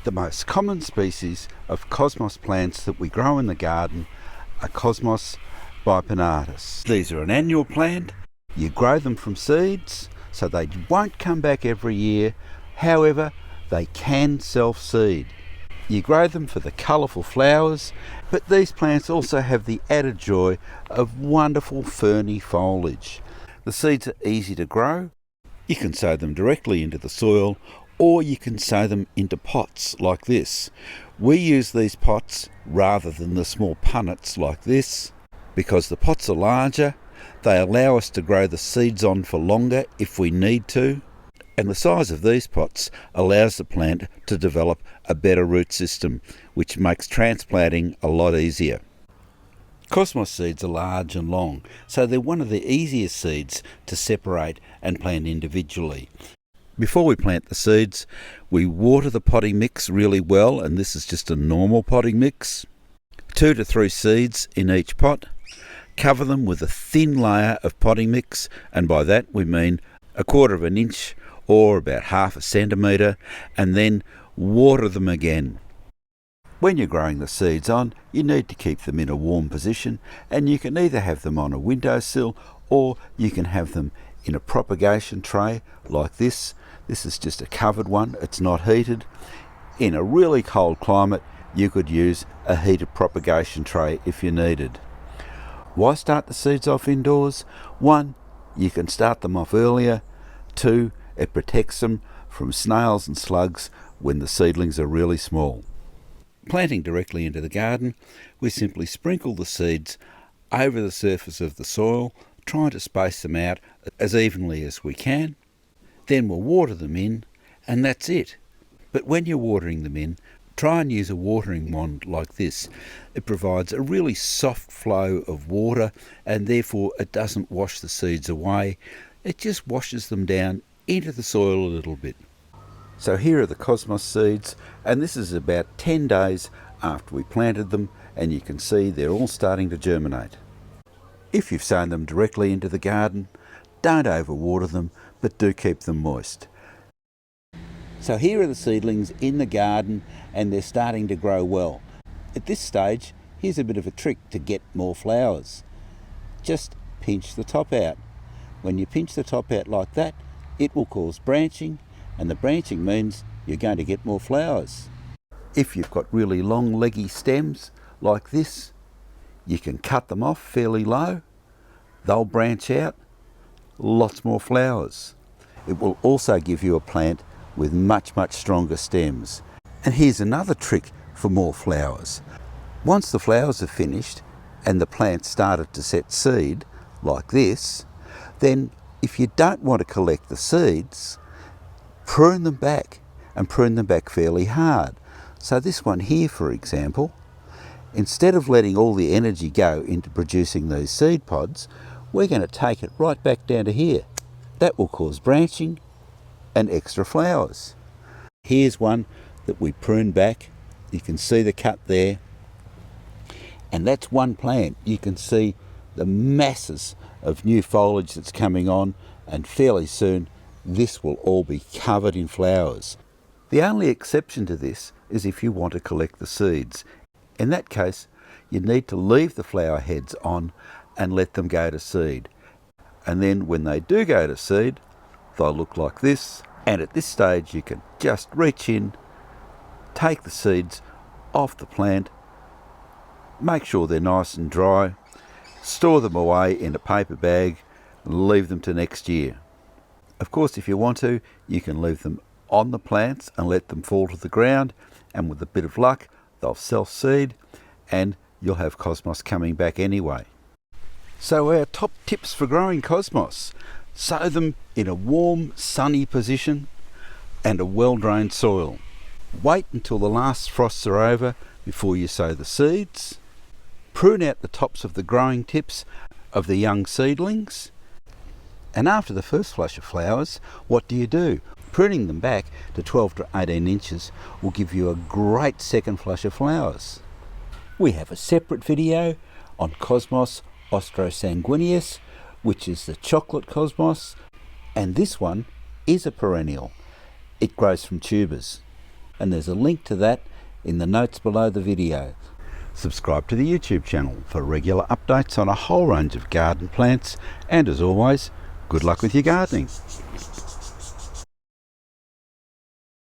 The most common species of cosmos plants that we grow in the garden are Cosmos bipinnatus. These are an annual plant. You grow them from seeds, so they won't come back every year. However, they can self-seed. You grow them for the colourful flowers, but these plants also have the added joy of wonderful ferny foliage. The seeds are easy to grow. You can sow them directly into the soil, or you can sow them into pots like this. We use these pots rather than the small punnets like this because the pots are larger. They allow us to grow the seeds on for longer if we need to, and the size of these pots allows the plant to develop a better root system, which makes transplanting a lot easier. Cosmos seeds are large and long, so they're one of the easiest seeds to separate and plant individually. Before we plant the seeds, we water the potting mix really well, and this is just a normal potting mix. 2 to 3 seeds in each pot. Cover them with a thin layer of potting mix, and by that we mean 1/4 inch or about 1/2 centimetre, and then water them again. When you're growing the seeds on, you need to keep them in a warm position, and you can either have them on a windowsill or you can have them in a propagation tray like this. This is just a covered one, it's not heated. In a really cold climate, you could use a heated propagation tray if you needed. Why start the seeds off indoors? 1, you can start them off earlier. 2, it protects them from snails and slugs when the seedlings are really small. Planting directly into the garden, we simply sprinkle the seeds over the surface of the soil, trying to space them out as evenly as we can. Then we'll water them in, and that's it. But when you're watering them in, try and use a watering wand like this. It provides a really soft flow of water, and therefore it doesn't wash the seeds away. It just washes them down into the soil a little bit. So here are the Cosmos seeds, and this is about 10 days after we planted them, and you can see they're all starting to germinate. If you've sown them directly into the garden, don't overwater them, but do keep them moist. So here are the seedlings in the garden, and they're starting to grow well. At this stage, here's a bit of a trick to get more flowers. Just pinch the top out. When you pinch the top out like that, it will cause branching, and the branching means you're going to get more flowers. If you've got really long leggy stems like this, you can cut them off fairly low. They'll branch out, lots more flowers. It will also give you a plant with much stronger stems. And here's another trick for more flowers. Once the flowers are finished and the plant started to set seed like this, then if you don't want to collect the seeds, prune them back, and prune them back fairly hard. So this one here, for example, instead of letting all the energy go into producing these seed pods, we're going to take it right back down to here. That will cause branching and extra flowers. Here's one that we pruned back. You can see the cut there. And that's one plant. You can see the masses of new foliage that's coming on, and fairly soon this will all be covered in flowers. The only exception to this is if you want to collect the seeds. In that case, you need to leave the flower heads on and let them go to seed. And then when they do go to seed, they'll look like this. And at this stage, you can just reach in, take the seeds off the plant, make sure they're nice and dry, store them away in a paper bag, and leave them to next year. Of course, if you want to, you can leave them on the plants and let them fall to the ground, and with a bit of luck, they'll self-seed, and you'll have Cosmos coming back anyway. So our top tips for growing Cosmos: sow them in a warm, sunny position and a well-drained soil. Wait until the last frosts are over before you sow the seeds. Prune out the tops of the growing tips of the young seedlings. And after the first flush of flowers, what do? Pruning them back to 12 to 18 inches will give you a great second flush of flowers. We have a separate video on Cosmos ostrosanguineus, which is the chocolate cosmos, and this one is a perennial. It grows from tubers. and there's a link to that in the notes below the video. Subscribe to the YouTube channel for regular updates on a whole range of garden plants, and as always, good luck with your gardening.